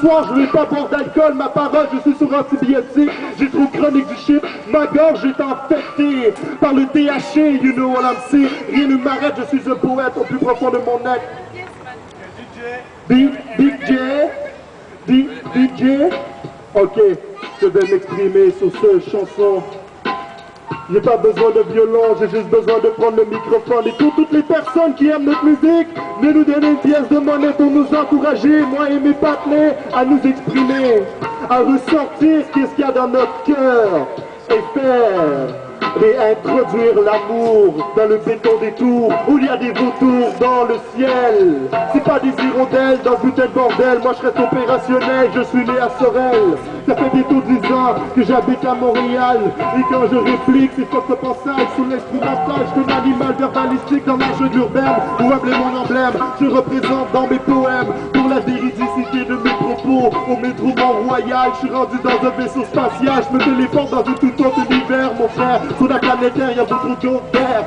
soir, je vais pas boire d'alcool, ma parole, je suis sur antibiotiques. J'ai trop chronique du shit, ma gorge est infectée par le THC, you know what I'm saying. Rien ne m'arrête, je suis un poète au plus profond de mon être. Big J. Ok, je vais m'exprimer sur cette chanson. J'ai pas besoin de violon, j'ai juste besoin de prendre le microphone. Et pour toutes les personnes qui aiment notre musique, de nous donner une pièce de monnaie pour nous encourager, moi et mes partenaires, à nous exprimer, à ressortir qu'est-ce qu'il y a dans notre cœur et faire. Et introduire l'amour dans le béton des tours où il y a des vautours dans le ciel. C'est pas des hirondelles dans ce putain de bordel. Moi je reste opérationnel, je suis né à Sorel. Ça fait bientôt 10 ans que j'habite à Montréal. Et quand je réplique, c'est fuck up en salle. Sous l'instrumental, je suis un animal verbalistique dans ma jeu urbaine. Ou appelez mon emblème, je représente dans mes poèmes. Pour la véridicité de mes propos, au métro Mont-Royal, je suis rendu dans un vaisseau spatial. Je me téléporte dans un tout autre univers, mon frère. Sur la planète Terre, y'a beaucoup d'eau d'air.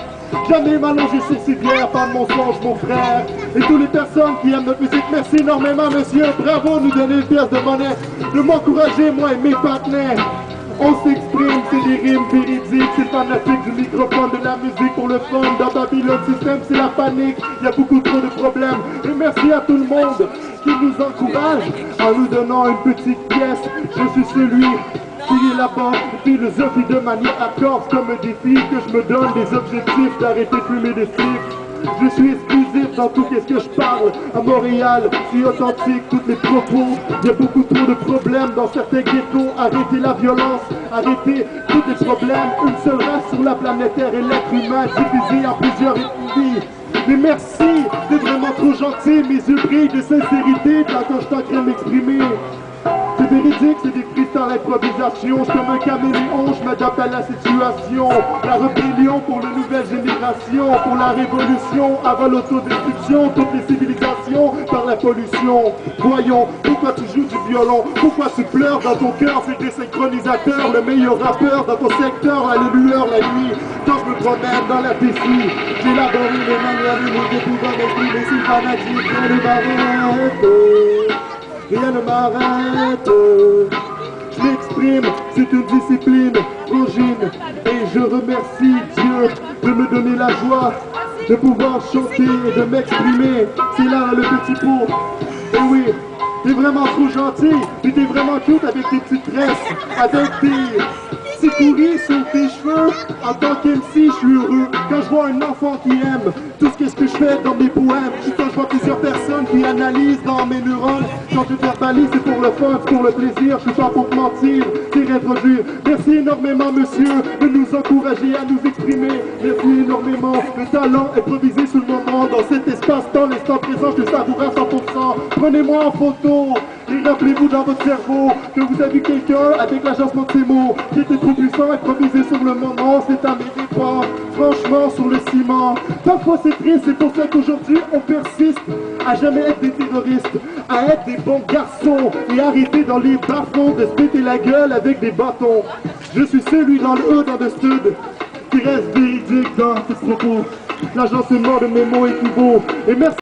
Jamais m'allonger sur civière, pas de mensonge, mon frère. Et toutes les personnes qui aiment notre musique, merci énormément, monsieur. Bravo, nous donner une pièce de monnaie, de m'encourager, moi et mes partenaires. On s'exprime, c'est des rimes véridiques, c'est fanatique du microphone, de la musique pour le fun. Dans Babylone System, c'est la panique, il y a beaucoup trop de problèmes. Et merci à tout le monde qui nous encourage en nous donnant une petite pièce. Je suis celui qui est là-bas, philosophie de manière à corps comme un défi que je me donne des objectifs d'arrêter de fumer des cycles. Je suis exclusif dans tout ce que je parle. À Montréal, je suis authentique, tous mes propos. Il y a beaucoup trop de problèmes dans certains ghettos. Arrêtez la violence, arrêtez tous les problèmes. Une seule race sur la planète Terre et l'être humain divisé en plusieurs ethnies. Mais merci, c'est vraiment trop gentil. Mes yeux brillent de sincérité quand je t'en de m'exprimer. C'est véridique, c'est des freestyles improvisation. Je suis comme un caméléon, je m'adapte à la situation. La rébellion pour la nouvelle génération, pour la révolution, avant l'autodestruction, toutes les civilisations par la pollution. Voyons, pourquoi tu joues du violon? Pourquoi tu pleures dans ton cœur? C'est des synchronisateurs, le meilleur rappeur dans ton secteur, la lueur, la nuit. Quand je me promène dans la piscine, j'élabore les manières de pouvoir m'exprimer. C'est fanatique, rien ne m'arrête. Rien ne m'arrête, je m'exprime, c'est une discipline fragile. Et je remercie Dieu de me donner la joie de pouvoir chanter et de m'exprimer. C'est là le petit pot. Et oui, t'es vraiment trop gentil, et t'es vraiment cute avec tes petites tresses, avec tes couris sur tes cheveux. En tant qu'MC, je suis heureux quand je vois un enfant qui aime tout ce que je fais dans mes poèmes. Quand je vois plusieurs personnes qui analysent dans mes neurones. Quand je verbalise, c'est pour le fun, c'est pour le plaisir. Je suis pas pour te mentir, c'est réintroduire. Merci énormément, monsieur, de nous encourager à nous exprimer. Merci énormément. Le talent improvisé sur le moment. Dans cet espace-temps, l'instant présent, je le savoure à 100%. Prenez-moi en photo. Et rappelez-vous dans votre cerveau que vous avez quelqu'un avec l'agencement de ces mots qui était trop puissant, improvisé sur le moment, c'est à mes dépens, franchement sur le ciment. Parfois c'est triste, c'est pour ça qu'aujourd'hui on persiste à jamais être des terroristes, à être des bons garçons et arrêter dans les bas-fonds de se péter la gueule avec des bâtons. Je suis celui dans le E dans le stud qui reste véridique dans ses propos. L'agencement de mes mots est tout beau. Et merci.